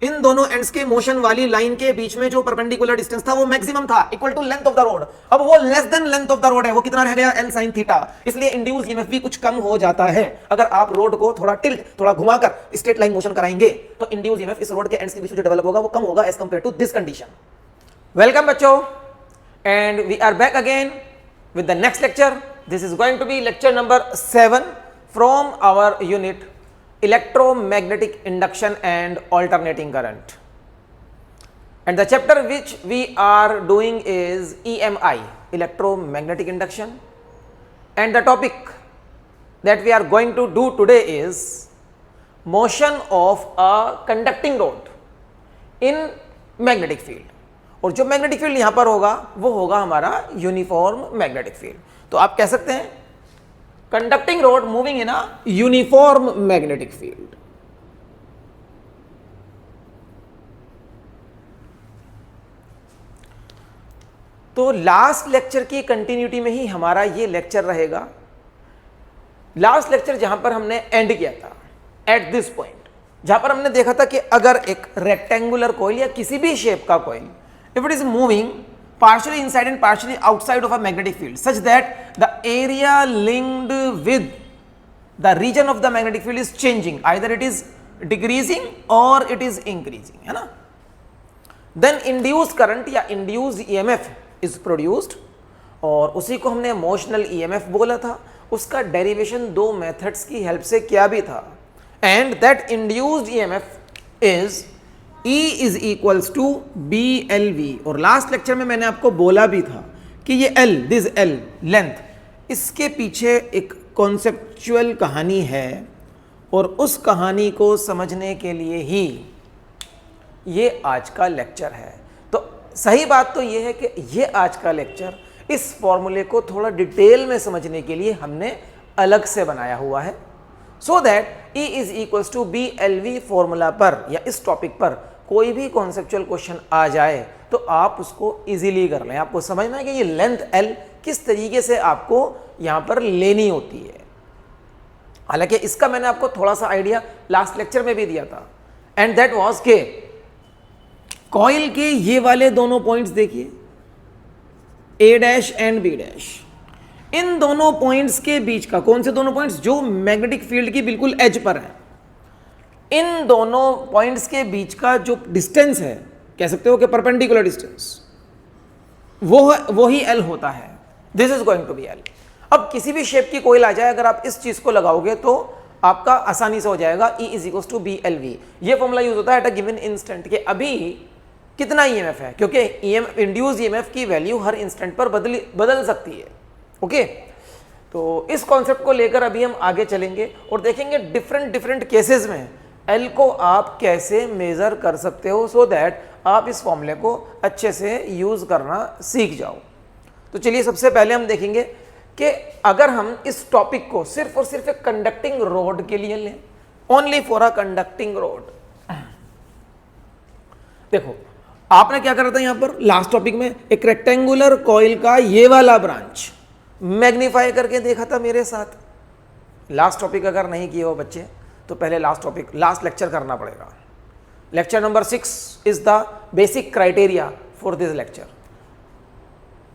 इन दोनों एंड्स के मोशन वाली लाइन के बीच में जो परपेंडिकुलर डिस्टेंस था वो मैक्सिमम था, equal to length of the rod. अब वो less than length of the rod है, वो कितना रह गया, एल साइन थीटा। इसलिए इंड्यूस ईएमएफ भी कुछ कम हो जाता है। अगर आप रोड को थोड़ा टिल्ट, थोड़ा घुमाकर स्ट्रेट लाइन मोशन कराएंगे तो इंड्यूस ईएमएफ इस रोड के एंड्स के बीच में जो डेवलप होगा वो कम होगा as compare to this condition. Welcome बच्चों, and we are back again with the next lecture. This is going to be lecture number 7 from our unit electromagnetic induction and alternating current, and the chapter which we are doing is EMI, electromagnetic induction, and the topic that we are going to do today is motion of a conducting rod in magnetic field. और जो magnetic field यहां पर होगा वो होगा हमारा uniform magnetic field. तो आप कह सकते हैं conducting rod moving in a uniform magnetic field. तो लास्ट लेक्चर की कंटिन्यूटी में ही हमारा ये लेक्चर रहेगा। लास्ट लेक्चर जहां पर हमने एंड किया था एट दिस पॉइंट, जहां पर हमने देखा था कि अगर एक रेक्टेंगुलर कॉइल या किसी भी शेप का coil, if it is moving partially inside and partially outside of a magnetic field such that the area linked with the region of the magnetic field is changing, either it is decreasing or it is increasing, है ना, then induced current या induced EMF is produced, और उसी को हमने motional EMF बोला था। उसका डेरिवेशन दो मेथड्स की हेल्प से किया भी था, and that induced EMF is E is equals to B L V. और लास्ट लेक्चर में मैंने आपको बोला भी था कि ये L, दिस L लेंथ, इसके पीछे एक कॉन्सेप्चुअल कहानी है, और उस कहानी को समझने के लिए ही ये आज का लेक्चर है। तो सही बात तो ये है कि ये आज का लेक्चर इस फॉर्मूले को थोड़ा डिटेल में समझने के लिए हमने अलग से बनाया हुआ है, so that E is equals to B L V formula पर या इस टॉपिक पर कोई भी कॉन्सेप्चुअल क्वेश्चन आ जाए तो आप उसको इजीली कर लें। आपको समझना है कि ये लेंथ L किस तरीके से आपको यहां पर लेनी होती है। हालांकि इसका मैंने आपको थोड़ा सा आइडिया लास्ट लेक्चर में भी दिया था, एंड दैट वाज के कॉइल के ये वाले दोनों पॉइंट्स देखिए, A dash and B dash, इन दोनों पॉइंट्स के बीच का, कौन से दोनों पॉइंट्स, जो मैग्नेटिक फील्ड की बिल्कुल एज पर है, इन दोनों पॉइंट्स के बीच का जो डिस्टेंस है, कह सकते हो कि परपेंडिकुलर डिस्टेंस, वो ही L होता है। This is going to be L। अब किसी भी शेप की कोइल आ जाए, अगर आप इस चीज को लगाओगे तो आपका आसानी से हो जाएगा E is equals to B L V. ये फॉर्मूला यूज होता है एट अ गिवन इंस्टेंट के अभी कितना EMF है, क्योंकि इंड्यूस EMF की वैल्यू हर इंस्टेंट पर बदल सकती है। ओके, तो इस कॉन्सेप्ट को लेकर अभी हम आगे चलेंगे और देखेंगे डिफरेंट केसेस में L को आप कैसे मेजर कर सकते हो, सो दैट आप इस फॉर्मूले को अच्छे से यूज करना सीख जाओ। तो चलिए सबसे पहले हम देखेंगे कि अगर हम इस टॉपिक को सिर्फ और सिर्फ एक कंडक्टिंग रोड के लिए लें, only for a conducting road. देखो आपने क्या करा था यहां पर लास्ट टॉपिक में, एक रेक्टेंगुलर कॉइल का ये वाला ब्रांच मैग्नीफाई करके देखा था मेरे साथ। लास्ट टॉपिक अगर नहीं किए हो बच्चे तो पहले लास्ट लेक्चर करना पड़ेगा। Lecture number 6 is the basic criteria for this lecture,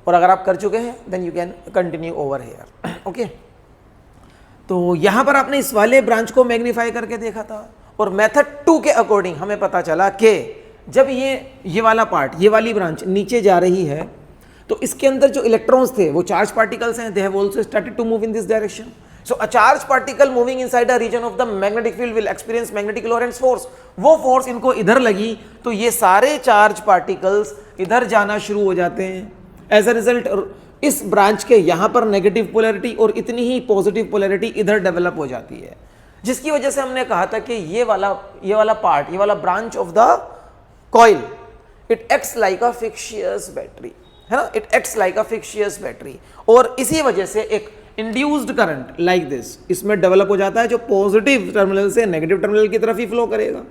और अगर आप कर चुके हैं then you can continue over here. Okay, तो यहां पर आपने इस वाले ब्रांच को मैग्नीफाई करके देखा था, और मेथड 2 के अकॉर्डिंग हमें पता चला कि जब ये वाला पार्ट, ये वाली ब्रांच नीचे जा रही है तो इसके अंदर जो इलेक्ट्रॉन्स थे वो चार्ज पार्टिकल्स हैं, they have also started to move in this direction. So a charge particle moving inside a region of the magnetic field will experience magnetic Lorentz force। वो फोर्स इनको इधर लगी तो ये सारे चार्ज पार्टिकल्स इधर जाना शुरू हो जाते हैं। एज अ रिजल्ट इस ब्रांच के यहाँ पर नेगेटिव पोलैरिटी और इतनी ही पॉजिटिव पोलैरिटी इधर डेवलप हो जाती है, जिसकी वजह से हमने कहा था कि ये वाला पार्ट, ये वाला branch of the coil, it acts like a fictitious battery, है ना, it acts like a fictitious battery. और इसी वजह से एक इंड्यूस्ड करंट लाइक दिस इसमें डेवलप हो जाता है, जो पॉजिटिव टर्मिनल से नेगेटिव टर्मिनल की तरफ ही फ्लो करेगा।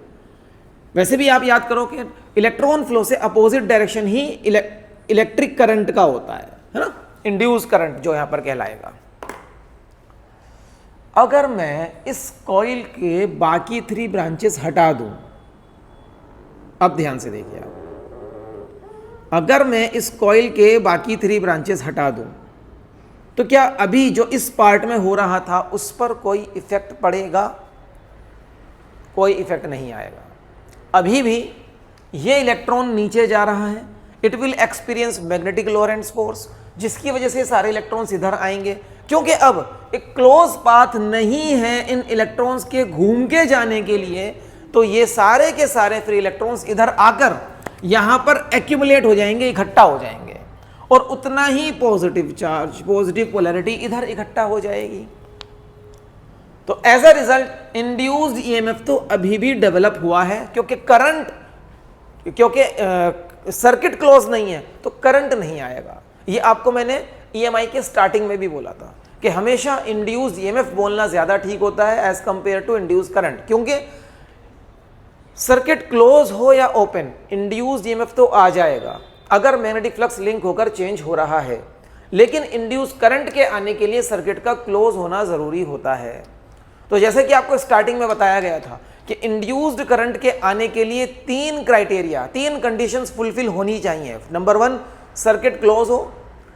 वैसे भी आप याद करो कि इलेक्ट्रॉन फ्लो से अपोजिट डायरेक्शन ही इलेक्ट्रिक करंट का होता है ना, इंड्यूस करंट जो यहां पर कहलाएगा। अगर मैं इस कॉइल के बाकी 3 ब्रांचेस हटा दूं, अब ध्यान से देखिए आप, अगर मैं इस कॉइल के बाकी 3 ब्रांचेस हटा दूं तो क्या अभी जो इस पार्ट में हो रहा था उस पर कोई इफेक्ट पड़ेगा? कोई इफेक्ट नहीं आएगा। अभी भी ये इलेक्ट्रॉन नीचे जा रहा है, it will experience magnetic Lorentz force, जिसकी वजह से सारे इलेक्ट्रॉन्स इधर आएंगे, क्योंकि अब एक क्लोज पाथ नहीं है इन इलेक्ट्रॉन्स के घूम के जाने के लिए, तो ये सारे के सारे फ्री इलेक्ट्रॉन्स इधर आकर यहां पर एक्यूमुलेट हो जाएंगे, इकट्ठा हो जाएंगे, और उतना ही पॉजिटिव चार्ज, पॉजिटिव पोलैरिटी इधर इकट्ठा हो जाएगी। तो as a result induced EMF तो अभी भी डेवलप हुआ है, क्योंकि करंट, क्योंकि सर्किट क्लोज नहीं है तो करंट नहीं आएगा। ये आपको मैंने ईएमआई के स्टार्टिंग में भी बोला था कि हमेशा इंड्यूस्ड ईएमएफ बोलना ज्यादा ठीक होता है as compare to induced current, क्योंकि सर्किट क्लोज हो या ओपन, इंड्यूस्ड ईएमएफ तो आ जाएगा अगर मैग्नेटिक फ्लक्स लिंक होकर चेंज हो रहा है, लेकिन इंड्यूस्ड करंट के आने के लिए सर्किट का क्लोज होना जरूरी होता है। तो जैसे कि आपको स्टार्टिंग में बताया गया था कि इंड्यूस्ड करंट के आने के लिए 3 क्राइटेरिया, 3 कंडीशंस फुलफिल होनी चाहिए। नंबर 1 सर्किट क्लोज हो,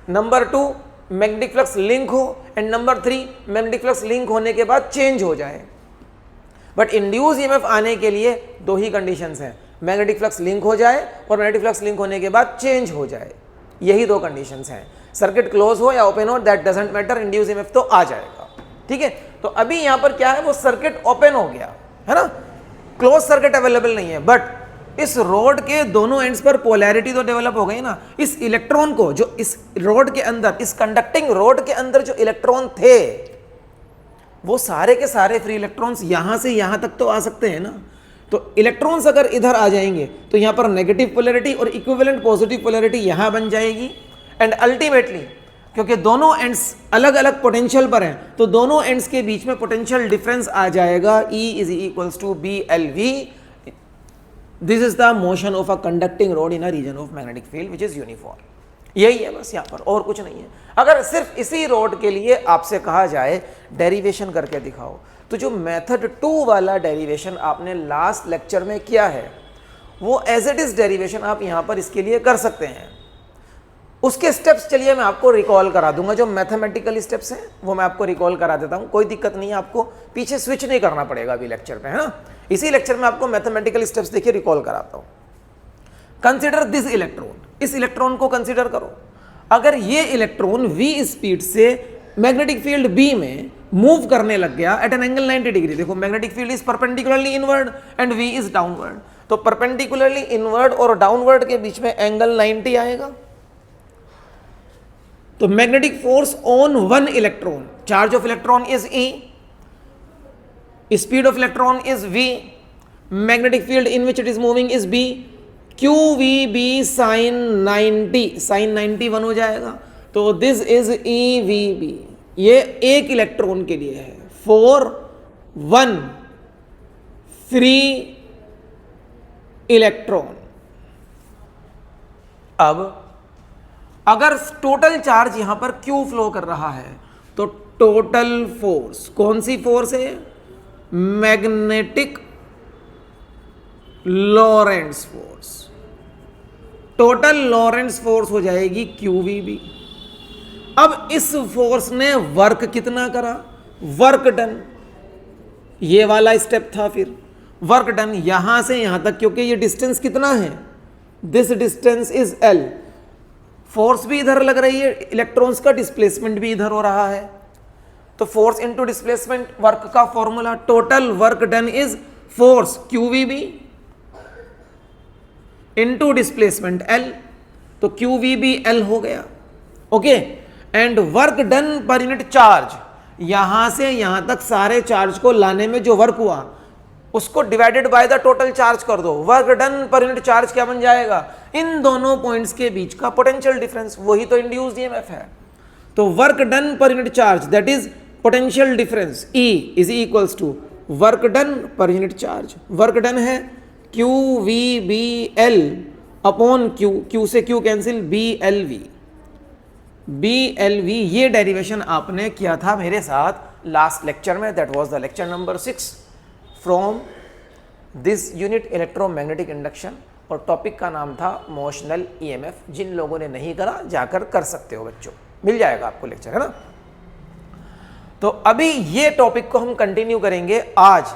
नंबर 2 मैग्नेटिक फ्लक्स लिंक हो, and number 3 magnetic flux link होने के बाद चेंज हो जाए। बट इंड्यूस्ड ईएमएफ आने के लिए 2 ही कंडीशंस हैं, मैग्नेटिक फ्लक्स लिंक हो जाए और मैग्नेटिक फ्लक्स लिंक होने के बाद चेंज हो जाए। यही 2 कंडीशंस हैं, सर्किट क्लोज हो या ओपन हो, that doesn't matter, induced EMF तो आ जाएगा। ठीक है, तो अभी यहां पर क्या है, वो सर्किट ओपन हो गया है ना, क्लोज सर्किट अवेलेबल नहीं है, बट इस रोड के दोनों एंड्स पर पोलैरिटी तो डेवलप हो गई ना। इस इलेक्ट्रॉन को, जो इस रोड के अंदर, इस कंडक्टिंग रोड के अंदर जो इलेक्ट्रॉन थे, वो सारे के सारे फ्री इलेक्ट्रॉन्स यहां से यहां तक तो आ सकते हैं ना। तो इलेक्ट्रॉन्स अगर इधर आ जाएंगे तो यहां पर नेगेटिव पोलैरिटी और इक्विवेलेंट पॉजिटिव पोलैरिटी यहां बन जाएगी, एंड अल्टीमेटली क्योंकि दोनों एंड्स अलग अलग पोटेंशियल पर हैं, तो दोनों एंड्स के बीच में पोटेंशियल डिफरेंस आ जाएगा, E is equals to BLV। This is the motion of a conducting rod in a region of magnetic field which is uniform. यही है बस, यहाँ पर और कुछ नहीं है। अगर सिर्फ इसी रोड के लिए आपसे कहा जाए डेरिवेशन करके दिखाओ, तो जो मेथड 2 वाला डेरिवेशन आपने लास्ट लेक्चर में किया है, वो एज इट इज डेरिवेशन आप यहाँ पर इसके लिए कर सकते हैं। उसके स्टेप्स चलिए मैं आपको रिकॉल करा दूंगा, जो मैथमेटिकल स्टेप्स हैं वो मैं आपको रिकॉल करा देता हूं, कोई दिक्कत नहीं है, आपको पीछे स्विच नहीं करना पड़ेगा अभी लेक्चर पे, है ना। इसी लेक्चर में आपको मैथमेटिकल स्टेप्स देखिए रिकॉल कराता हूं। कंसिडर दिस इलेक्ट्रॉन, इस इलेक्ट्रॉन को कंसिडर करो। अगर ये इलेक्ट्रॉन v स्पीड से मैग्नेटिक फील्ड B में मूव करने लग गया एट एन एंगल 90 डिग्री, देखो magnetic field is perpendicularly inward and v is downward, तो परपेंडिकुलरली इनवर्ड और डाउनवर्ड के बीच में एंगल 90 आएगा। तो magnetic force on one electron, charge of electron is E, speed of electron is v, magnetic field in which it is moving is B, QVB sine 90, sine 90 1 हो जाएगा, तो this is EVB। ये एक electron के लिए है, 4 1 free electron. अब अगर टोटल चार्ज यहां पर Q फ्लो कर रहा है, तो टोटल फोर्स, कौन सी फोर्स है, मैग्नेटिक लॉरेंट्ज फोर्स, टोटल लॉरेंट्ज फोर्स हो जाएगी QVB। अब इस फोर्स ने वर्क कितना करा, वर्क डन, ये वाला स्टेप था, फिर वर्क डन यहां से यहां तक, क्योंकि ये डिस्टेंस कितना है, this distance is L, force भी इधर लग रही है, इलेक्ट्रॉन्स का डिस्प्लेसमेंट भी इधर हो रहा है, तो फोर्स इनटू डिस्प्लेसमेंट, वर्क का formula, total work done is force QVB into displacement L, तो QVB L हो गया, okay. And work done per unit charge, यहां से यहां तक सारे चार्ज को लाने में जो वर्क हुआ उसको divided by the total charge कर दो, work done per unit charge क्या बन जाएगा, इन दोनों पॉइंट्स के बीच का पोटेंशियल डिफरेंस, वही तो इंड्यूस्ड ईएमएफ है। तो work done per unit charge that is potential difference E is equals to work done per unit charge, work done है QVBL अपॉन Q, Q से Q कैंसिल, BLV। ये derivation आपने किया था मेरे साथ लास्ट लेक्चर में, that was the lecture number 6 from this unit electromagnetic induction और टॉपिक का नाम था मोशनल ईएमएफ। जिन लोगों ने नहीं करा जाकर कर सकते हो बच्चों, मिल जाएगा आपको लेक्चर, है ना। तो अभी ये टॉपिक को हम कंटिन्यू करेंगे आज,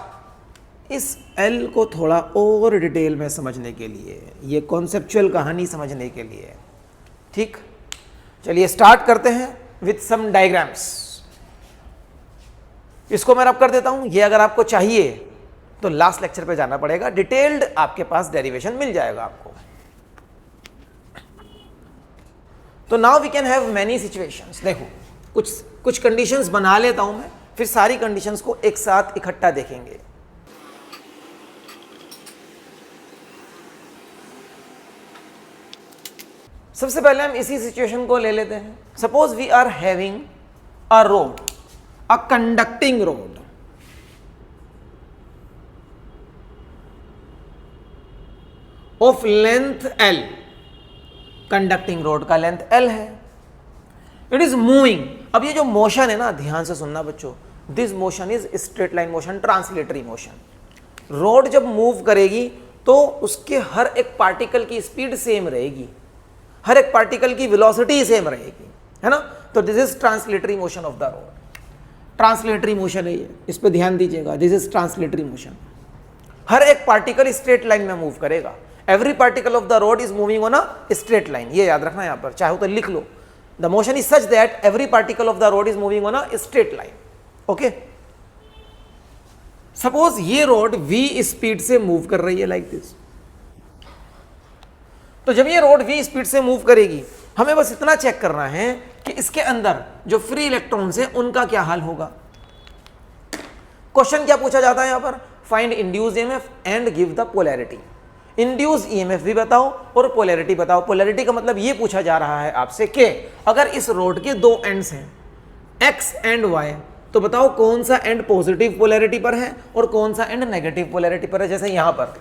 इस एल को थोड़ा और डिटेल में समझने के लिए, ये कॉन्सेप्चुअल कहानी समझने के लिए। ठीक, चलिए स्टार्ट करते हैं विथ सम डायग्राम्स। इसको मैं रब कर देता हूं, ये अगर आपको चाहिए तो लास्ट लेक्चर पे जाना पड़ेगा, डिटेल्ड आपके पास डेरिवेशन मिल जाएगा आपको। तो now we can have many situations. देखो कुछ कंडीशंस बना लेता हूं मैं, फिर सारी कंडीशंस को एक साथ इकट्ठा देखेंगे। सबसे पहले हम इसी सिचुएशन को ले लेते हैं। Suppose we are having a rod, a conducting rod, of length L। Conducting rod का लेंथ L है, इट इज मूविंग। अब ये जो मोशन है ना, ध्यान से सुनना बच्चों, this motion is straight line motion, translatory motion. Road जब मूव करेगी तो उसके हर एक पार्टिकल की स्पीड सेम रहेगी, हर एक पार्टिकल की वेलोसिटी सेम रहेगी, है ना। तो this is translatory motion of the rod. Translatory motion है ये, इस पे ध्यान दीजिएगा, दिस इज ट्रांसलेटरी मोशन। हर एक पार्टिकल स्ट्रेट लाइन में मूव करेगा। Every particle of the rod is moving on a straight line, ये याद रखना यहां पर, चाहे तो लिख लो। The motion is such that every particle of the rod is moving on a straight line. Okay, suppose ये रोड v स्पीड से मूव कर रही है लाइक दिस। तो जब ये रोड v स्पीड से मूव करेगी, हमें बस इतना चेक करना है कि इसके अंदर जो फ्री इलेक्ट्रॉन्स हैं उनका क्या हाल होगा। क्वेश्चन क्या पूछा जाता है यहां पर, find induced EMF and give the polarity. Induced EMF भी बताओ और पोलैरिटी बताओ। पोलैरिटी का मतलब ये पूछा जा रहा है आपसे कि अगर इस रोड के दो एंड्स हैं x एंड y, तो बताओ कौन सा एंड पॉजिटिव पोलैरिटी पर है और कौन सा एंड नेगेटिव पोलैरिटी पर है। जैसे यहां पर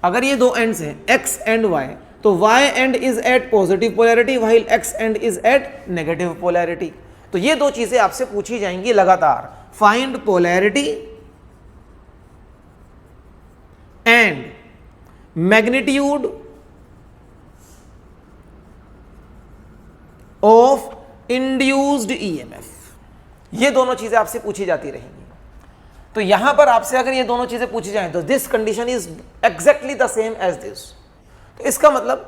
अगर ये दो एंड्स हैं x एंड y, तो y end is at positive polarity while x end is at negative polarity. तो ये दो चीजें आपसे पूछी जाएंगी लगातार, find polarity and magnitude of induced EMF. ये दोनों चीजें आपसे पूछी जाती रहेंगी। तो यहां पर आपसे अगर ये दोनों चीजें पूछी जाएं तो this condition is exactly the same as this. तो इसका मतलब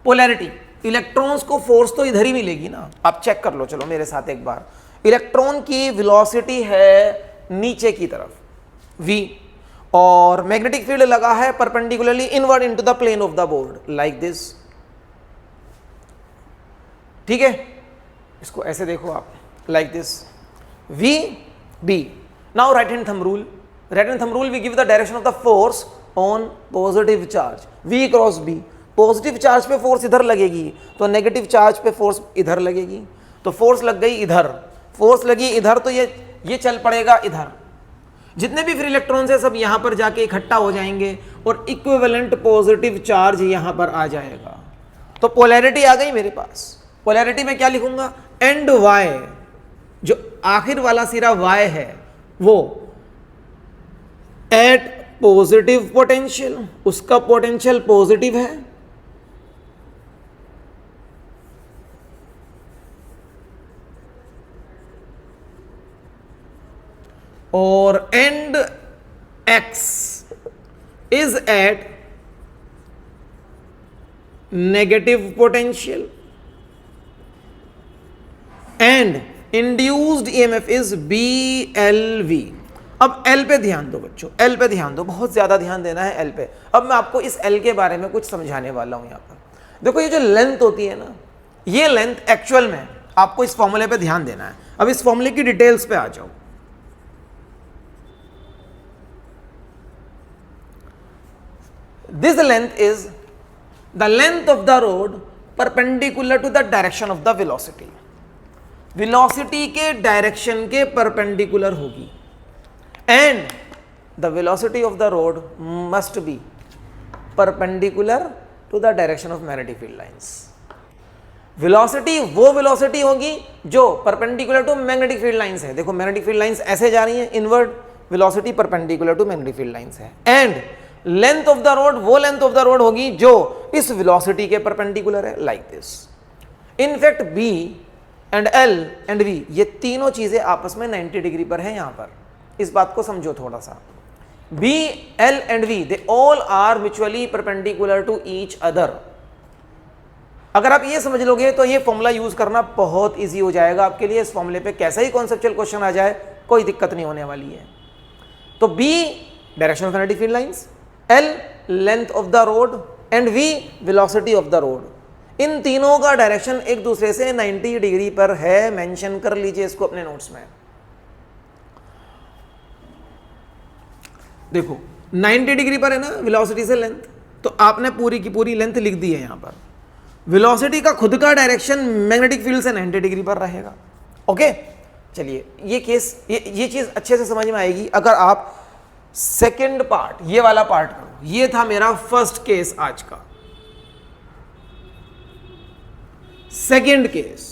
पोलैरिटी, इलेक्ट्रॉन्स को फोर्स तो इधर ही मिलेगी ना। आप चेक कर लो, चलो मेरे साथ एक बार। इलेक्ट्रॉन की वेलोसिटी है नीचे की तरफ v, और मैग्नेटिक फील्ड लगा है perpendicularly inward into the plane of the board like this. ठीक है, इसको ऐसे देखो आप, like this v b। Now right hand thumb rule, right hand thumb rule we give the direction of the force on positive charge v cross b। Positive charge पे force इधर लगेगी तो नेगेटिव चार्ज पे force इधर लगेगी। तो force लग गई इधर, फोर्स लगी इधर, तो ये चल पड़ेगा इधर। जितने भी फ्री इलेक्ट्रॉन्स है सब यहां पर जाके इकट्ठा हो जाएंगे और इक्विवेलेंट पॉजिटिव चार्ज यहां पर आ जाएगा। तो पोलैरिटी आ गई मेरे पास। पोलैरिटी में क्या लिखूंगा, एंड y, जो आखिर वाला सिरा y है वो एट पॉजिटिव पोटेंशियल, उसका पोटेंशियल पॉजिटिव है, और end x is at negative potential and induced EMF is BLV। अब L पे ध्यान दो बच्चों, L पे ध्यान दो, बहुत ज्यादा ध्यान देना है L पे। अब मैं आपको इस L के बारे में कुछ समझाने वाला हूं। यहां पर देखो, ये जो लेंथ होती है ना, ये लेंथ एक्चुअल में आपको इस फॉर्मूले पे ध्यान देना है। अब इस फॉर्मूले की डिटेल्स पे आ जाओ। This length is the length of the road perpendicular to the direction of the velocity। Velocity के डायरेक्शन के परपेंडिकुलर होगी। And the velocity of the rod must be perpendicular to the direction of magnetic field lines. Velocity वो velocity होगी जो perpendicular to magnetic field lines है। देखो magnetic field lines ऐसे जा रही हैं inward, velocity perpendicular to magnetic field lines है। And length of the rod वो लेंथ ऑफ द रोड होगी जो इस वेलोसिटी के परपेंडिकुलर है, like this. In fact B and L and V ये तीनों चीजें आपस में 90 डिग्री पर हैं। यहां पर इस बात को समझो थोड़ा सा। B L and V they all are mutually perpendicular to each other. अगर आप ये समझ लोगे तो ये फॉर्मूला यूज करना बहुत इजी हो जाएगा आपके लिए। इस फॉर्मूले पे कैसा ही कॉन्सेप्चुअल क्वेश्चन आ जाए कोई दिक्कत नहीं होने वाली है। तो B direction of magnetic field lines, L length of the rod and V velocity of the rod. इन तीनों का डायरेक्शन एक दूसरे से 90 डिग्री पर है। मेंशन कर लीजिए इसको अपने नोट्स में। देखो 90 डिग्री पर है ना वेलोसिटी से लेंथ, तो आपने पूरी की पूरी लेंथ लिख दी है यहां पर। वेलोसिटी का खुद का डायरेक्शन मैग्नेटिक फील्ड से 90 डिग्री पर रहेगा। ओके, चलिए ये केस ये चीज अच्छे से समझ में आएगी अगर आप सेकंड पार्ट ये वाला पार्ट करो। ये था मेरा फर्स्ट केस आज का। Second case,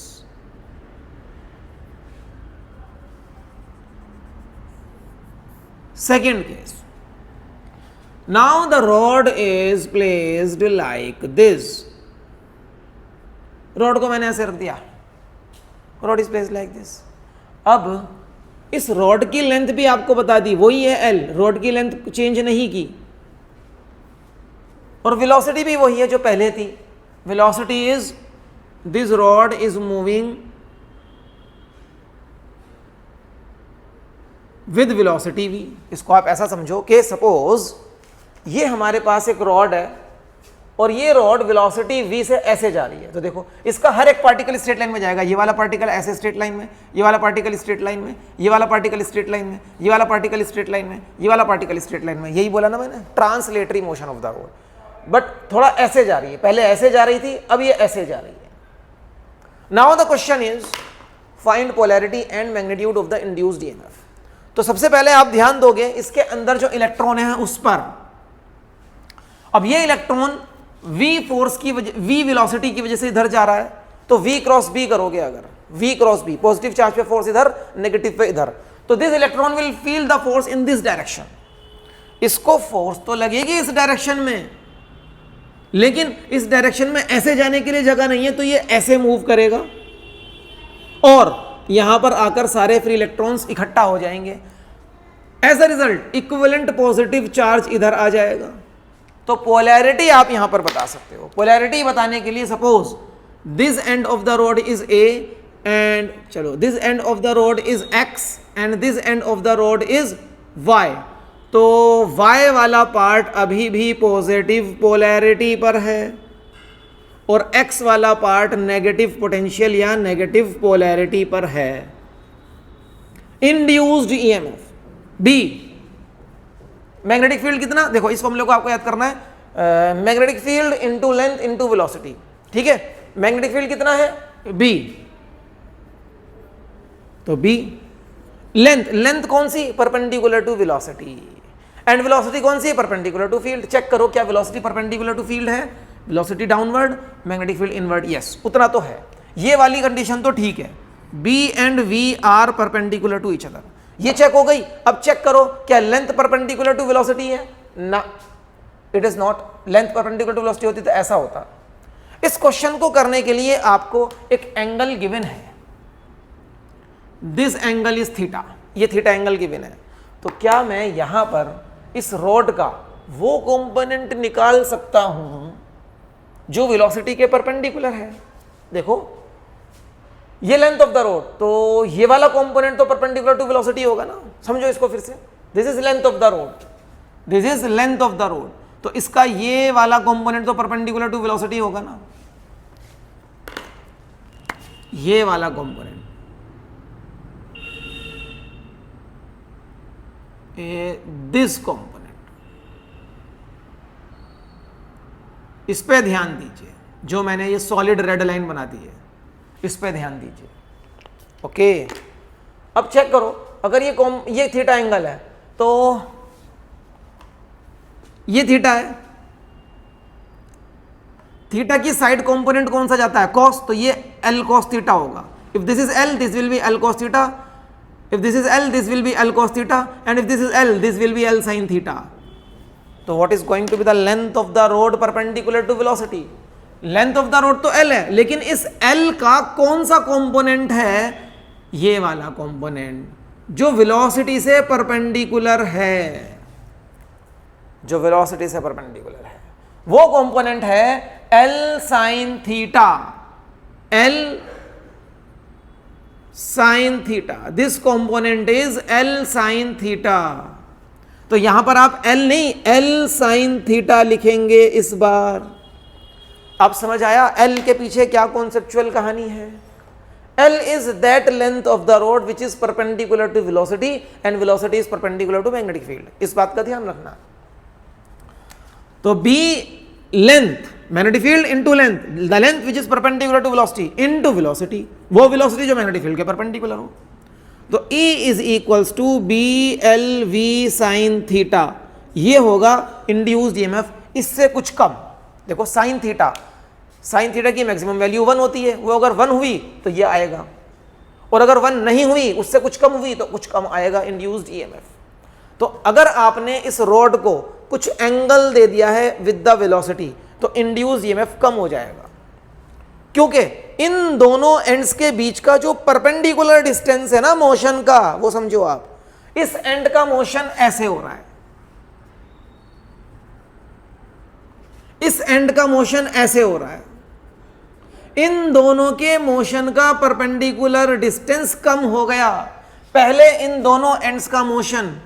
second case, now the rod is placed like this। Rod को मैंने ऐसे रख दिया, rod is placed like this. अब इस रॉड की लेंथ भी आपको बता दी, वही है एल, रॉड की लेंथ चेंज नहीं की, और वेलोसिटी भी वही है जो पहले थी। Velocity is this rod is moving with velocity V. इसको आप ऐसा समझो कि सपोज ये हमारे पास एक रॉड है और ये रॉड वेलोसिटी v से ऐसे जा रही है। तो देखो इसका हर एक पार्टिकल स्ट्रेट लाइन में जाएगा। ये वाला पार्टिकल ऐसे स्ट्रेट लाइन में, ये वाला पार्टिकल स्ट्रेट लाइन में, ये वाला पार्टिकल स्ट्रेट लाइन में, ये वाला पार्टिकल स्ट्रेट लाइन में, ये वाला पार्टिकल स्ट्रेट लाइन में। यही बोला ना मैंने, translatory motion of the road. But थोड़ा ऐसे जा रही है, पहले ऐसे जा रही थी, अब ये ऐसे जा रही है। Now the question is find polarity and magnitude of the induced EMF. तो सबसे पहले आप ध्यान दोगे इसके अंदर जो इलेक्ट्रॉन है उस पर। अब ये इलेक्ट्रॉन v फोर्स की वजह, v वेलोसिटी की वजह से इधर जा रहा है, तो v क्रॉस b करोगे। अगर v cross b, positive charge पे फोर्स इधर, नेगेटिव पे इधर, तो this electron will feel the force in this direction. इसको फोर्स तो लगेगी इस डायरेक्शन में, लेकिन इस डायरेक्शन में ऐसे जाने के लिए जगह नहीं है, तो ये ऐसे मूव करेगा और यहां पर आकर सारे फ्री इलेक्ट्रॉन्स इकट्ठा हो जाएंगे। As a result equivalent positive charge इधर आ जाएगा। तो पोलैरिटी आप यहां पर बता सकते हो। पोलैरिटी बताने के लिए suppose this end of the rod is A and चलो this end of the rod is X and this end of the rod is Y. तो वाई वाला पार्ट अभी भी पॉजिटिव पोलैरिटी पर है और x वाला पार्ट नेगेटिव पोटेंशियल या नेगेटिव पोलैरिटी पर है। Induced EMF D, magnetic field कितना, देखो इस फॉर्मूले को आपको याद करना है, magnetic field into length into velocity. ठीक है, मैग्नेटिक फील्ड कितना है b, तो b लेंथ, लेंथ कौन सी, perpendicular to velocity, and velocity कौन सी, परपेंडिकुलर टू फील्ड। चेक करो क्या वेलोसिटी परपेंडिकुलर टू फील्ड है, velocity downward, magnetic field inward. Yes, उतना तो है। ये वाली कंडीशन तो ठीक है, b and v are perpendicular to each other. ये चेक हो गई। अब चेक करो क्या लेंथ परपेंडिकुलर टू वेलोसिटी है, ना, it is not. Length perpendicular to velocity होती तो ऐसा होता। इस क्वेश्चन को करने के लिए आपको एक एंगल गिवन है, दिस एंगल इज थीटा, ये थीटा एंगल गिवन है। तो क्या मैं यहां पर इस रॉड का वो कंपोनेंट निकाल सकता हूं जो वेलोसिटी के परपेंडिकुलर है। देखो ये लेंथ ऑफ द रोड, तो ये वाला कंपोनेंट तो परपेंडिकुलर टू वेलोसिटी होगा ना। समझो इसको फिर से, this is length of the road, this is length of the rod, तो इसका ये वाला कंपोनेंट तो परपेंडिकुलर टू वेलोसिटी होगा ना। ये वाला कंपोनेंट दिस कंपोनेंट, इस पे ध्यान दीजिए। जो मैंने ये सॉलिड रेड लाइन बना दी है, इस पे ध्यान दीजिए। ओके, अब चेक करो, अगर ये थीटा एंगल है तो ये थीटा है, थीटा की साइड कंपोनेंट कौन सा जाता है, कॉस, तो ये एल कॉस थीटा होगा। If this is L this will be L cos theta, if this is L this will be L cos theta, and if this is L this will be L sine theta. तो what is going to be the length of the rod perpendicular to velocity? Length of the rod तो L है, लेकिन इस L का कौन सा component है? ये वाला कंपोनेंट जो वेलोसिटी से परपेंडिकुलर है, जो वेलोसिटी से परपेंडिकुलर है वो कंपोनेंट है L sine theta. L sine theta, this component is L sine theta. तो यहां पर आप एल नहीं, एल साइन थीटा लिखेंगे इस बार। आप समझ आया एल के पीछे क्या कॉन्सेप्चुअल कहानी है? L is that length of the rod which is perpendicular to velocity and velocity is perpendicular to magnetic field. इस बात का ध्यान रखना। तो B length, magnetic field into length, the length which is perpendicular to velocity into velocity, वो velocity जो magnetic field के परपेंडिकुलर हो। तो E is equals to B L V sine theta, ये होगा इंड्यूस्ड ईएमएफ, इससे कुछ कम। देखो साइन थीटा, साइन थीटा की मैक्सिमम वैल्यू 1 होती है, वो अगर 1 हुई तो ये आएगा, और अगर 1 नहीं हुई, उससे कुछ कम हुई तो कुछ कम आएगा इंड्यूस्ड ईएमएफ। तो अगर आपने इस रॉड को कुछ एंगल दे दिया है विद द वेलोसिटी तो इंड्यूस्ड ईएमएफ कम हो जाएगा, क्योंकि इन दोनों एंड्स के बीच का जो परपेंडिकुलर डिस्टेंस है ना मोशन का, वो समझो आप, इस एंड का मोशन ऐसे हो रहा है, इस एंड का मोशन ऐसे हो रहा है, इन दोनों के मोशन का परपेंडिकुलर डिस्टेंस कम हो गया। पहले इन दोनों एंड्स का मोशन,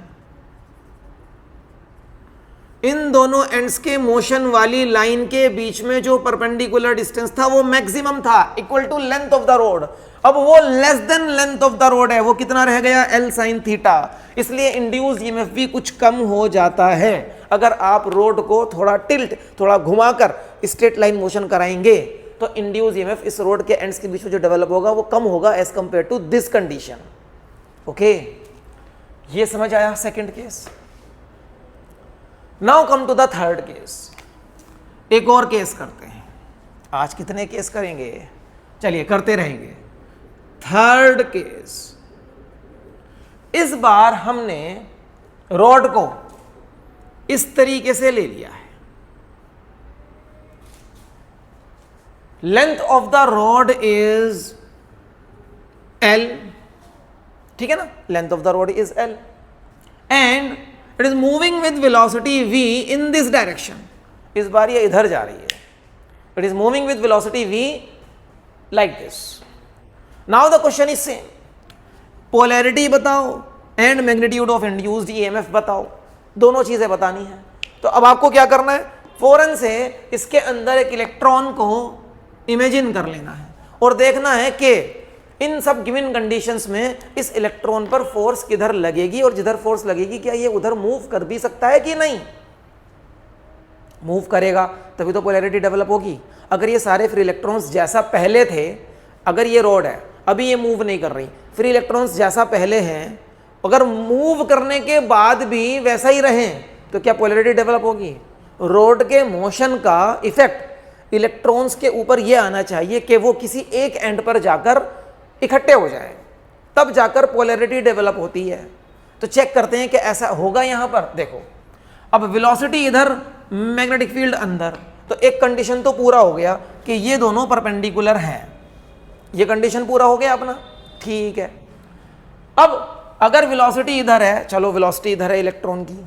इन दोनों एंड्स के मोशन वाली लाइन के बीच में जो परपेंडिकुलर डिस्टेंस था वो मैक्सिमम था, equal to length of the rod. अब वो less than length of the rod है, वो कितना रह गया? L sine theta. इसलिए इंड्यूस्ड ईएमएफ भी कुछ कम हो जाता है। अगर आप रोड को थोड़ा टिल्ट, थोड़ा घुमाकर स्ट्रेट लाइन मोशन कराएंगे तो इंड्यूस्ड ईएमएफ इस रोड के एंड्स के बीच में जो डेवलप होगा वो कम होगा as compare to this condition. Okay, ये समझ आया second case. Now come to the third case. एक और केस करते हैं। आज कितने केस करेंगे? चलिए करते रहेंगे। थर्ड केस, इस बार हमने रॉड को इस तरीके से ले लिया है। Length of the rod is L, ठीक है ना, length of the rod is L and it is moving with velocity v in this direction. इस बार ये इधर जा रही है, it is moving with velocity v like this. Now the question is same, polarity बताओ and magnitude of induced EMF बताओ, दोनों चीजें बतानी है। तो अब आपको क्या करना है? फौरन से इसके अंदर एक इलेक्ट्रॉन को इमेजिन कर लेना है और देखना है कि इन सब गिवन कंडीशंस में इस इलेक्ट्रॉन पर फोर्स किधर लगेगी, और जिधर फोर्स लगेगी क्या ये उधर मूव कर भी सकता है कि नहीं। मूव करेगा तभी तो पोलैरिटी डेवलप होगी। अगर ये सारे फ्री इलेक्ट्रॉन्स जैसा पहले थे, अगर ये रॉड है अभी ये मूव नहीं कर रही, फ्री इलेक्ट्रॉन्स जैसा पहले हैं, अगर मूव करने के बाद भी वैसा ही रहें तो क्या पोलैरिटी डेवलप होगी? रॉड के मोशन का इफेक्ट इलेक्ट्रॉन्स के ऊपर ये आना चाहिए कि वो किसी एक एंड पर जाकर इकट्ठे हो जाए, तब जाकर पोलैरिटी डेवलप होती है। तो चेक करते हैं कि ऐसा होगा। यहां पर देखो, अब वेलोसिटी इधर, मैग्नेटिक फील्ड अंदर, तो एक कंडीशन तो पूरा हो गया कि ये दोनों परपेंडिकुलर हैं। ये कंडीशन पूरा हो गया अपना, ठीक है। अब अगर वेलोसिटी इधर है, चलो वेलोसिटी इधर है इलेक्ट्रॉन की,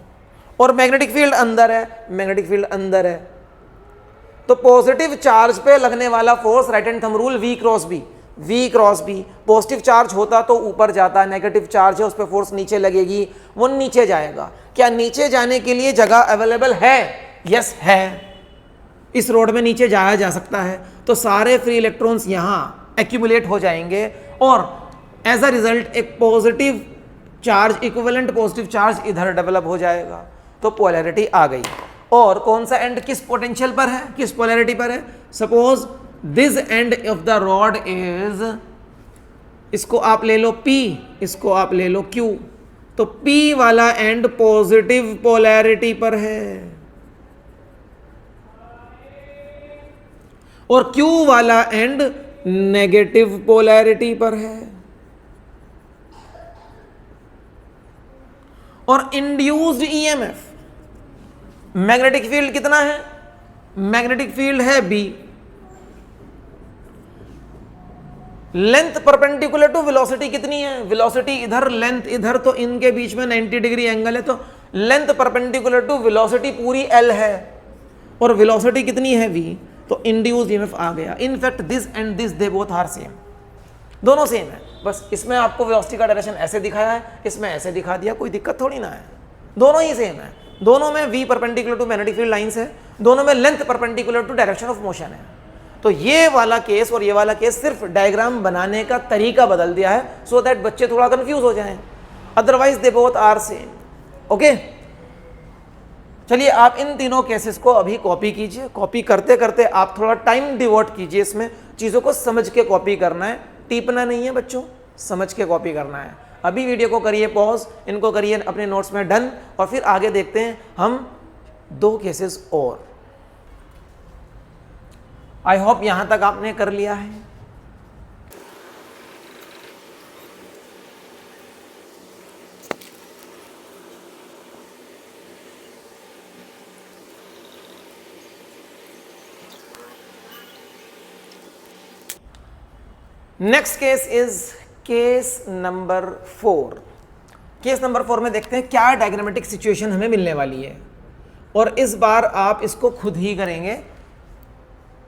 और मैग्नेटिक फील्ड अंदर है, मैग्नेटिक फील्ड अंदर है, तो पॉजिटिव चार्ज पे लगने वाला force, right hand thumb rule, V cross B, V cross B। Positive charge होता तो ऊपर जाता, नेगेटिव चार्ज है उस पर फोर्स नीचे लगेगी, वो नीचे जाएगा। क्या नीचे जाने के लिए जगह अवेलेबल है? यस है, इस रोड में नीचे जाया जा सकता है। तो सारे फ्री इलेक्ट्रॉन्स यहाँ एक्यूमुलेट हो जाएंगे और एज अ रिजल्ट एक positive charge, equivalent positive charge इधर डेवलप हो जाएगा। तो पोलैरिटी आ गई। और कौन सा एंड किस पोटेंशियल पर है, किस पोलैरिटी पर है? Suppose this end of the rod is, इसको आप ले लो P, इसको आप ले लो Q। तो P वाला एंड पॉजिटिव पोलैरिटी पर है और Q वाला एंड नेगेटिव पोलैरिटी पर है। और इंड्यूस्ड ईएमएफ मैग्नेटिक फील्ड कितना है, मैग्नेटिक फील्ड है B, length perpendicular to velocity कितनी है, वेलोसिटी इधर लेंथ इधर, तो इनके बीच में 90 डिग्री एंगल है, तो लेंथ परपेंडिकुलर टू वेलोसिटी पूरी L है और वेलोसिटी कितनी है V, तो इंड्यूस्ड ईएमएफ आ गया। In fact this and this they both are same, दोनों सेम है, बस इसमें आपको वेलोसिटी का डायरेक्शन ऐसे दिखाया है, इसमें ऐसे दिखा दिया, कोई दिक्कत थोड़ी ना है, दोनों ही सेम है। दोनों में V perpendicular to magnetic field lines है, दोनों में length perpendicular to direction of motion है। तो ये वाला केस और ये वाला केस सिर्फ डायग्राम बनाने का तरीका बदल दिया है सो दैट बच्चे थोड़ा कंफ्यूज हो जाएं, otherwise they both are same. Okay, चलिए आप इन तीनों केसेस को अभी कॉपी कीजिए, कॉपी करते करते आप थोड़ा टाइम डिवोट कीजिए, इसमें चीज़ों को समझ के कॉपी करना है, टीपना नहीं है बच्चों, समझ के कॉपी करना है। अभी वीडियो को करिए पॉज, इनको करिए अपने नोट्स में डन, और फिर आगे देखते हैं हम 2 केसेस और। आई होप यहां तक आपने कर लिया है। Next case is case number 4। Case number 4 में देखते हैं क्या डायग्रामेटिक सिचुएशन हमें मिलने वाली है, और इस बार आप इसको खुद ही करेंगे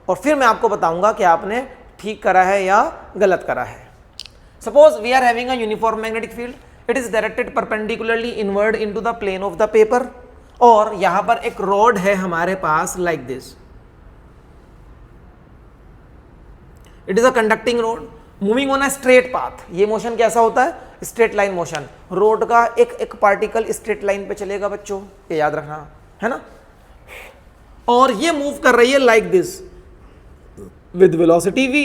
और फिर मैं आपको बताऊंगा कि आपने ठीक करा है या गलत करा है। Suppose we are having a uniform magnetic field, it is directed perpendicularly inward into the plane of the paper, और यहां पर एक रॉड है हमारे पास like this, it is a conducting rod moving on a straight path. ये motion कैसा होता है, स्ट्रेट लाइन मोशन, रोड का एक एक पार्टिकल स्ट्रेट लाइन पे चलेगा बच्चों, ये याद रखना है ना, और ये मूव कर रही है like this with velocity v।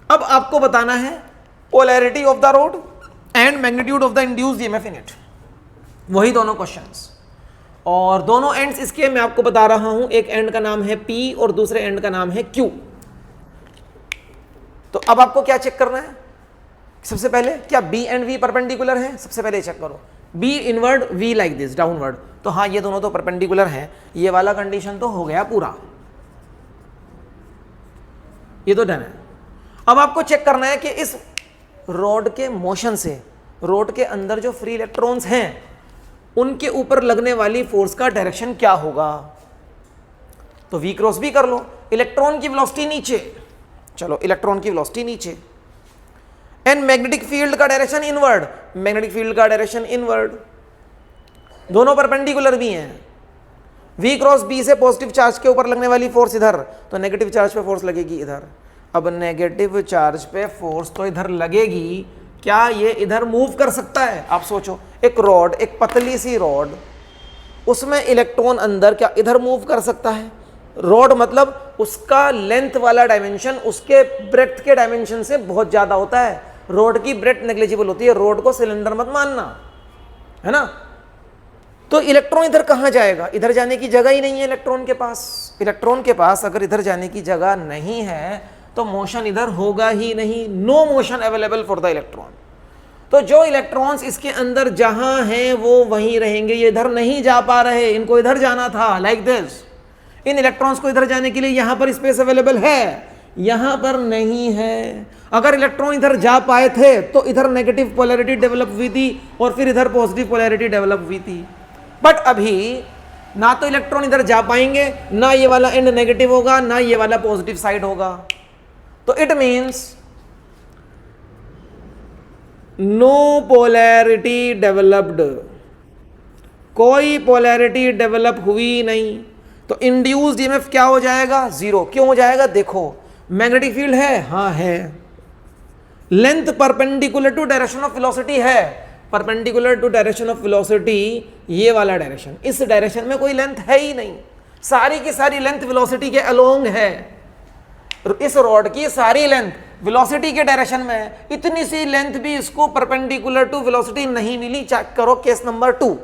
अब आपको बताना है polarity of the rod and magnitude of the induced EMF in it, वही दोनों क्वेश्चंस, और दोनों एंड्स इसके मैं आपको बता रहा हूं, एक एंड का नाम है P और दूसरे एंड का नाम है Q। तो अब आपको क्या चेक करना है, सबसे पहले क्या B एंड V परपेंडिकुलर है, सबसे पहले चेक करो B inward V like this downward, तो हाँ ये दोनों तो परपेंडिकुलर हैं, ये वाला कंडीशन तो हो गया पूरा, ये तो डन है। अब आपको चेक करना है कि इस रॉड के मोशन से रॉड के अंदर जो फ्री इलेक्ट्रॉन्स हैं उनके ऊपर लगने वाली फोर्स का डायरेक्शन क्या होगा, तो V क्रॉस B कर लो, इलेक्ट्रॉन की वेलोसिटी नीचे, चलो इलेक्ट्रॉन की वेलोसिटी नीचे, एंड मैग्नेटिक फील्ड का डायरेक्शन इनवर्ड, मैग्नेटिक फील्ड का डायरेक्शन इनवर्ड, दोनों परपेंडिकुलर भी हैं। V क्रॉस B से पॉजिटिव चार्ज के ऊपर लगने वाली फोर्स इधर, तो नेगेटिव चार्ज पे फोर्स लगेगी इधर। अब नेगेटिव चार्ज पे फोर्स तो इधर लगेगी, क्या ये इधर मूव कर सकता है, आप सोचो, एक रॉड, एक पतली सी रॉड, उसमें इलेक्ट्रॉन अंदर, क्या इधर मूव कर सकता है? रॉड मतलब उसका लेंथ वाला डायमेंशन उसके ब्रेड्थ के डायमेंशन से बहुत ज्यादा होता है, रॉड की ब्रेड्थ नेग्लिजिबल होती है, रॉड को सिलेंडर मत मानना, है ना। तो इलेक्ट्रॉन इधर कहाँ जाएगा, इधर जाने की जगह ही नहीं है इलेक्ट्रॉन के पास। इलेक्ट्रॉन के पास अगर इधर जाने की जगह नहीं है तो मोशन इधर होगा ही नहीं, no motion available for the electron. तो जो इलेक्ट्रॉन्स इसके अंदर जहां हैं वो वहीं रहेंगे, ये इधर नहीं जा पा रहे, इनको इधर जाना था लाइक दिस। इन इलेक्ट्रॉन्स को इधर जाने के लिए यहां पर स्पेस अवेलेबल है, यहां पर नहीं है। अगर इलेक्ट्रॉन इधर जा पाए थे तो इधर नेगेटिव पोलैरिटी डेवलप हुई थी और फिर इधर पॉजिटिव पोलैरिटी डेवलप हुई थी, बट अभी ना तो इलेक्ट्रॉन इधर जा पाएंगे, ना ये वाला एंड नेगेटिव होगा, ना ये वाला पॉजिटिव साइड होगा। तो it means no polarity developed, कोई पोलैरिटी डेवलप हुई नहीं। तो इंड्यूस्ड ईएमएफ क्या हो जाएगा, जीरो। क्यों हो जाएगा, देखो मैग्नेटिक फील्ड है, हाँ है, length perpendicular to direction of velocity है, perpendicular to direction of velocity ये वाला डायरेक्शन, इस डायरेक्शन में कोई लेंथ है ही नहीं, सारी की सारी लेंथ वेलोसिटी के अलोंग है। इस रॉड की सारी लेंथ वेलोसिटी के डायरेक्शन में है, इतनी सी लेंथ भी इसको परपेंडिकुलर टू वेलोसिटी नहीं मिली। चेक करो केस नंबर 2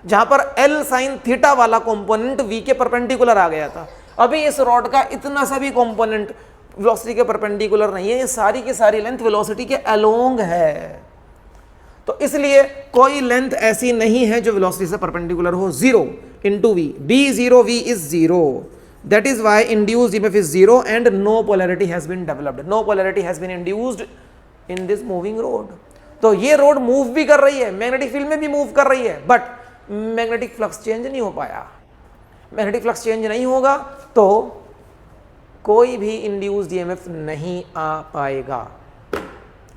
जहां पर L साइन थीटा वाला कंपोनेंट V के परपेंडिकुलर आ गया था। अभी इस रॉड का इतना सा भी कंपोनेंट वेलोसिटी के परपेंडिकुलर नहीं है, ये सारी की सारी लेंथ वेलोसिटी के अलोंग है। तो इसलिए कोई लेंथ ऐसी नहीं है जो वेलोसिटी से परपेंडिकुलर हो। 0 into V, B 0, V is 0, that is why induced EMF is 0 and no polarity has been developed, no polarity has been induced in this moving rod. तो ये रोड मूव भी कर रही है, मैग्नेटिक फील्ड में भी move कर रही है, बट मैग्नेटिक फ्लक्स चेंज नहीं हो पाया। मैग्नेटिक फ्लक्स चेंज नहीं होगा तो कोई भी इंड्यूस्ड ईएमएफ नहीं आ पाएगा।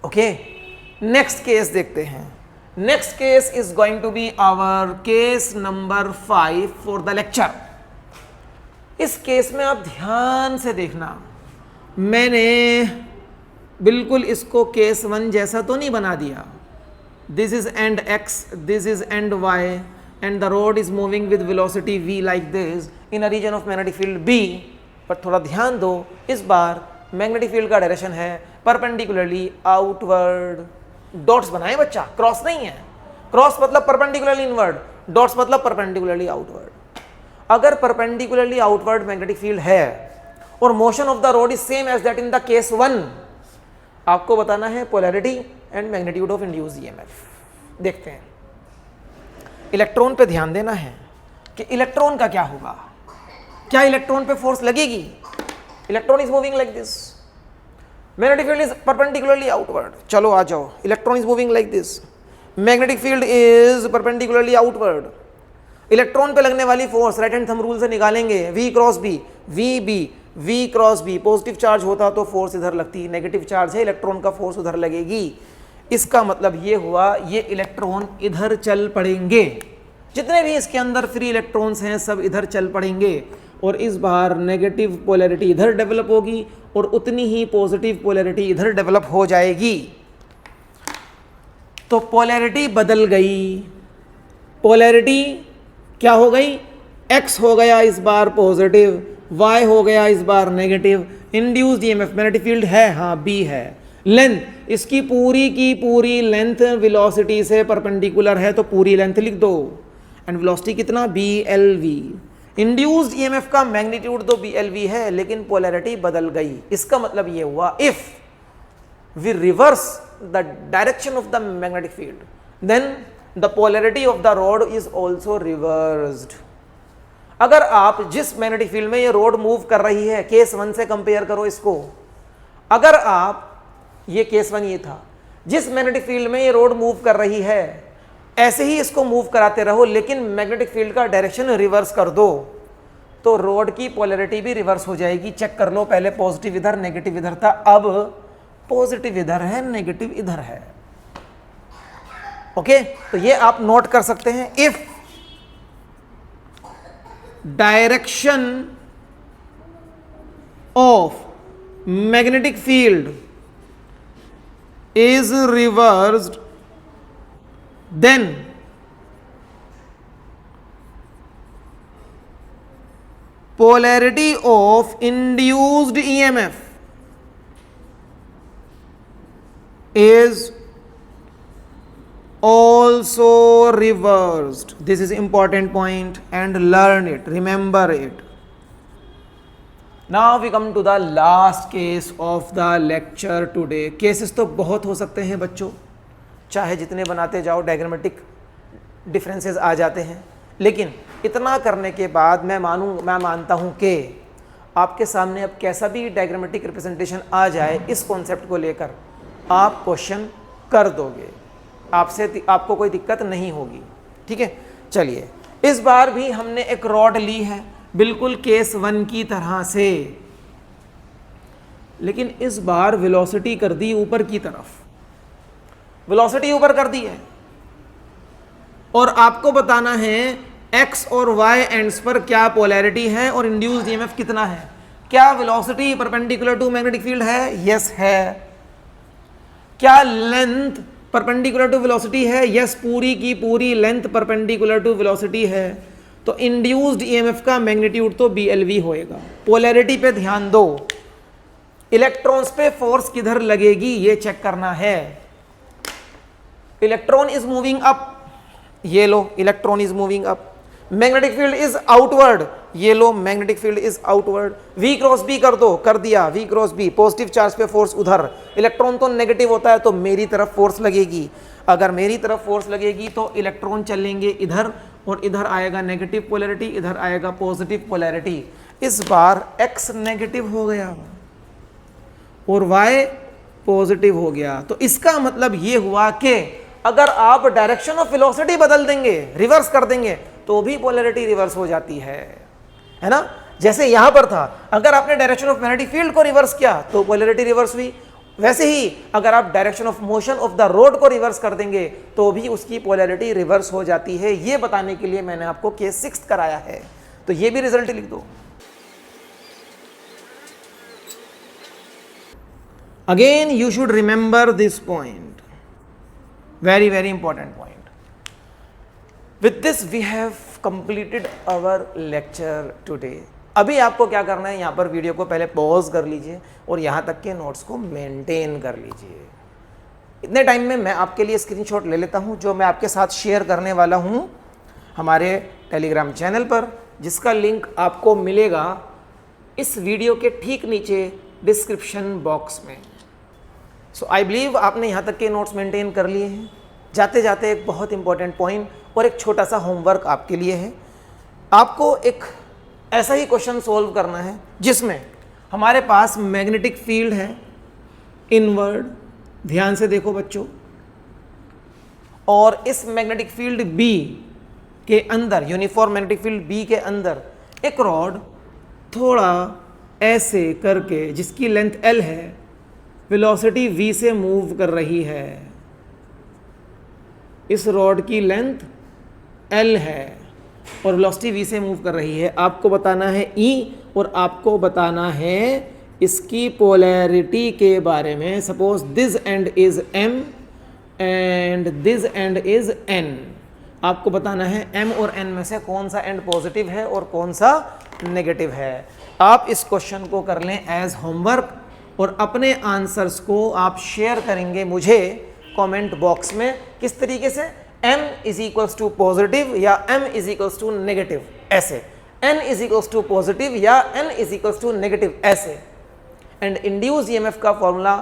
ओके, नेक्स्ट केस देखते हैं। Next case is going to be our case number 5 for the lecture. इस केस में आप ध्यान से देखना, मैंने बिल्कुल इसको केस 1 जैसा तो नहीं बना दिया। This is end x, this is end y, and the rod is moving with velocity v like this in a region of magnetic field b। पर थोड़ा ध्यान दो, इस बार मैग्नेटिक फील्ड का डायरेक्शन है परपेंडिकुलरली आउटवर्ड। डॉट्स बनाए बच्चा, क्रॉस नहीं है। क्रॉस मतलब परपेंडिकुलरली इनवर्ड, डॉट्स मतलब परपेंडिकुलरली आउटवर्ड। अगर परपेंडिकुलरली आउटवर्ड मैग्नेटिक फील्ड है और motion of the rod is same as that in the case 1, आपको बताना है polarity and magnitude of induced EMF. देखते हैं, इलेक्ट्रॉन पे ध्यान देना है कि इलेक्ट्रॉन का क्या होगा। क्या इलेक्ट्रॉन पे फोर्स लगेगी? Electron is moving like this, magnetic field is perpendicularly outward. चलो आ जाओ, electron is moving like this, magnetic field is perpendicularly outward. Electron पे लगने वाली force right hand thumb rule से निकालेंगे, V cross B, V cross B। Positive charge होता तो force इधर लगती, नेगेटिव चार्ज है इलेक्ट्रॉन का फोर्स उधर लगेगी। इसका मतलब ये हुआ ये इलेक्ट्रॉन इधर चल पड़ेंगे, जितने भी इसके अंदर फ्री इलेक्ट्रॉन्स हैं सब इधर चल पड़ेंगे, और इस बार नेगेटिव पोलैरिटी इधर डेवलप होगी और उतनी ही पॉजिटिव पोलैरिटी इधर डेवलप हो जाएगी। तो पोलैरिटी बदल गई। पोलैरिटी क्या हो गई? x हो गया इस बार पॉजिटिव, y हो गया इस बार negative. Induced EMF magnetic field है, हाँ B है। लेंथ, इसकी पूरी की पूरी लेंथ वेलोसिटी से परपेंडिकुलर है तो पूरी लेंथ लिख दो। एंड वेलोसिटी कितना? BLV। इंड्यूस्ड ईएमएफ का मैग्नीट्यूड तो BLV है, लेकिन पोलैरिटी बदल गई। इसका मतलब ये हुआ if we reverse the direction of the magnetic field then the polarity of the rod is also reversed. अगर आप जिस मैग्नेटिक फील्ड में ये रोड मूव कर रही है, केस 1 से कंपेयर करो इसको, अगर आप, ये केस 1 ये था, जिस मैग्नेटिक फील्ड में ये रोड मूव कर रही है ऐसे ही इसको मूव कराते रहो, लेकिन मैग्नेटिक फील्ड का डायरेक्शन रिवर्स कर दो तो रोड की पोलैरिटी भी रिवर्स हो जाएगी। चेक कर लो, पहले पॉजिटिव इधर नेगेटिव इधर था, अब पॉजिटिव इधर है नेगेटिव इधर है। ओके, तो ये आप नोट कर सकते हैं। If direction of magnetic field is reversed, then polarity of induced EMF is also reversed. This is important point and learn it, remember it. Now we come to the last case of the lecture today. Cases तो बहुत हो सकते हैं बच्चों, चाहे जितने बनाते जाओ डायग्रामेटिक डिफरेंसेस आ जाते हैं, लेकिन इतना करने के बाद मैं मानता हूँ कि आपके सामने अब कैसा भी डायग्रामेटिक रिप्रेजेंटेशन आ जाए, इस कॉन्सेप्ट को लेकर आप क्वेश्चन कर दोगे, आपको कोई दिक्कत नहीं होगी। ठीक है, चलिए इस बार भी हमने एक रॉड ली है बिल्कुल केस 1 की तरह से, लेकिन इस बार वेलोसिटी कर दी ऊपर की तरफ, वेलोसिटी ऊपर कर दी है, और आपको बताना है x और y एंड्स पर क्या पोलैरिटी है और इंड्यूस्ड ईएमएफ कितना है। क्या velocity perpendicular to magnetic field है? यस है। क्या लेंथ परपेंडिकुलर टू वेलोसिटी है? यस, पूरी की पूरी लेंथ परपेंडिकुलर टू वेलोसिटी है। तो इंड्यूस्ड ईएमएफ का मैग्नीट्यूड तो BLV होएगा। पोलैरिटी पे ध्यान दो, इलेक्ट्रॉन्स पे फोर्स किधर लगेगी ये चेक करना है। इलेक्ट्रॉन इज मूविंग अप, ये लो electron is moving up, magnetic field is outward, ये लो magnetic field is outward. V cross B कर दो, कर दिया V cross B, positive charge पे फोर्स उधर, इलेक्ट्रॉन तो नेगेटिव होता है तो मेरी तरफ फोर्स लगेगी, अगर मेरी तरफ फोर्स लगेगी तो इलेक्ट्रॉन चलेंगे इधर और इधर आएगा नेगेटिव पोलैरिटी, इधर आएगा पॉजिटिव पोलैरिटी। इस बार X नेगेटिव हो गया और Y पॉजिटिव हो गया, तो इसका मतलब ये हुआ कि अगर आप डायरेक्शन ऑफ वेलोसिटी बदल देंगे, रिवर्स कर देंगे, तो भी पोलैरिटी रिवर्स हो जाती है ना। जैसे यहां पर था, अगर आपने डायरेक्शन ऑफ मैग्नेटिक फील्ड को रिवर्स किया तो पोलैरिटी रिवर्स हुई, वैसे ही अगर आप direction of motion of the road को रिवर्स कर देंगे तो भी उसकी पोलैरिटी रिवर्स हो जाती है। ये बताने के लिए मैंने आपको केस 6 कराया है, तो ये भी रिजल्ट लिख दो। Again you should remember this point, very very important point. With this we have completed our lecture today. अभी आपको क्या करना है, यहाँ पर वीडियो को पहले पॉज कर लीजिए और यहाँ तक के नोट्स को मेंटेन कर लीजिए। इतने टाइम में मैं आपके लिए स्क्रीनशॉट ले लेता हूँ जो मैं आपके साथ शेयर करने वाला हूँ हमारे टेलीग्राम चैनल पर, जिसका लिंक आपको मिलेगा इस वीडियो के ठीक नीचे डिस्क्रिप्शन बॉक्स में। सो आई बिलीव आपने यहाँ तक के नोट्स मेंटेन कर लिए हैं। जाते जाते एक बहुत इंपॉर्टेंट पॉइंट और एक छोटा सा होमवर्क आपके लिए है। आपको एक ऐसा ही क्वेश्चन सॉल्व करना है जिसमें हमारे पास मैग्नेटिक फील्ड है इनवर्ड, ध्यान से देखो बच्चों, और इस मैग्नेटिक फील्ड B के अंदर, यूनिफॉर्म मैग्नेटिक फील्ड B के अंदर एक रॉड थोड़ा ऐसे करके, जिसकी लेंथ L है, वेलोसिटी V से मूव कर रही है। इस रॉड की लेंथ L है और वेलोसिटी V से मूव कर रही है। आपको बताना है E और आपको बताना है इसकी पोलैरिटी के बारे में। Suppose this and is M and this and is N। आपको बताना है M और N में से कौन सा एंड पॉजिटिव है और कौन सा नेगेटिव है। आप इस क्वेश्चन को कर लें एज होमवर्क और अपने आंसर्स को आप शेयर करेंगे मुझे कमेंट बॉक्स में, किस तरीके से, m is equals to positive या m is equals to negative, ऐसे n is equals to positive या n is equals to negative, ऐसे। एंड इंड्यूस ईएमएफ का फॉर्मूला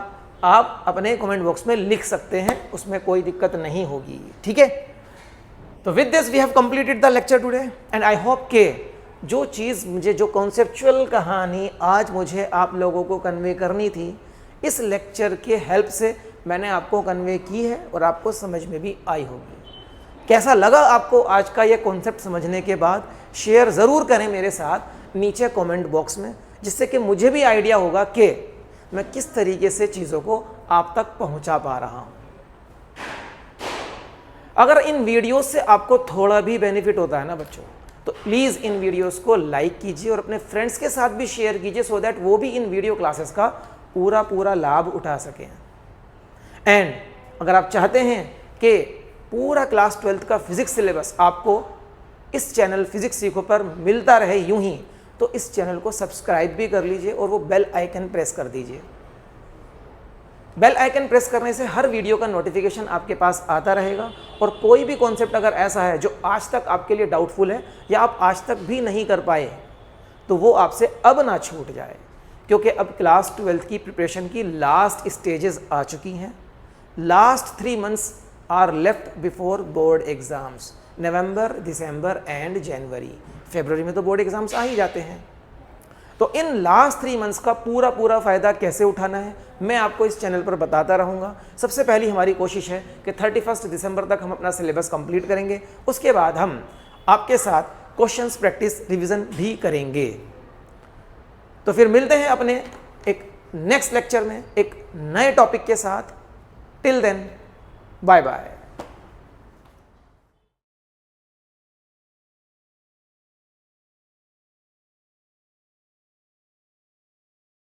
आप अपने कमेंट बॉक्स में लिख सकते हैं, उसमें कोई दिक्कत नहीं होगी, ठीक है। तो with this we have completed the lecture today and I hope के जो चीज़ मुझे, जो कॉन्सेप्चुअल कहानी आज मुझे आप लोगों को कन्वे करनी थी, इस लेक्चर के हेल्प से मैंने आपको कन्वे की है और आपको समझ में भी आई होगी। कैसा लगा आपको आज का ये कॉन्सेप्ट समझने के बाद, शेयर ज़रूर करें मेरे साथ नीचे कमेंट बॉक्स में, जिससे कि मुझे भी आइडिया होगा कि मैं किस तरीके से चीज़ों को आप तक पहुंचा पा रहा हूं। अगर इन वीडियोस से आपको थोड़ा भी बेनिफिट होता है ना बच्चों, तो प्लीज़ इन वीडियोस को लाइक कीजिए और अपने फ्रेंड्स के साथ भी शेयर कीजिए, सो दैट वो भी इन वीडियो क्लासेस का पूरा लाभ उठा सकें। एंड अगर आप चाहते हैं कि पूरा क्लास 12th का फिजिक्स सिलेबस आपको इस चैनल फिजिक्स सीखो पर मिलता रहे यूं ही, तो इस चैनल को सब्सक्राइब भी कर लीजिए और वो बेल आइकन प्रेस कर दीजिए। बेल आइकन प्रेस करने से हर वीडियो का नोटिफिकेशन आपके पास आता रहेगा, और कोई भी कॉन्सेप्ट अगर ऐसा है जो आज तक आपके लिए डाउटफुल है या आप आज तक भी नहीं कर पाए, तो वो आपसे अब ना छूट जाए, क्योंकि अब क्लास 12th की प्रिपरेशन की लास्ट स्टेजेस आ चुकी हैं। Last 3 months are left before board exams, November, December and January. फरवरी में तो बोर्ड एग्जाम्स आ ही जाते हैं। तो इन लास्ट 3 मंथ्स का पूरा फ़ायदा कैसे उठाना है, मैं आपको इस चैनल पर बताता रहूँगा। सबसे पहली हमारी कोशिश है कि 31 दिसंबर तक हम अपना सिलेबस कंप्लीट करेंगे। उसके बाद हम आपके साथ क्वेश्चंस प्रैक्टिस रिवीजन भी करेंगे। तो फिर मिलते हैं अपने एक नेक्स्ट लेक्चर में एक नए टॉपिक के साथ। Till then, bye bye.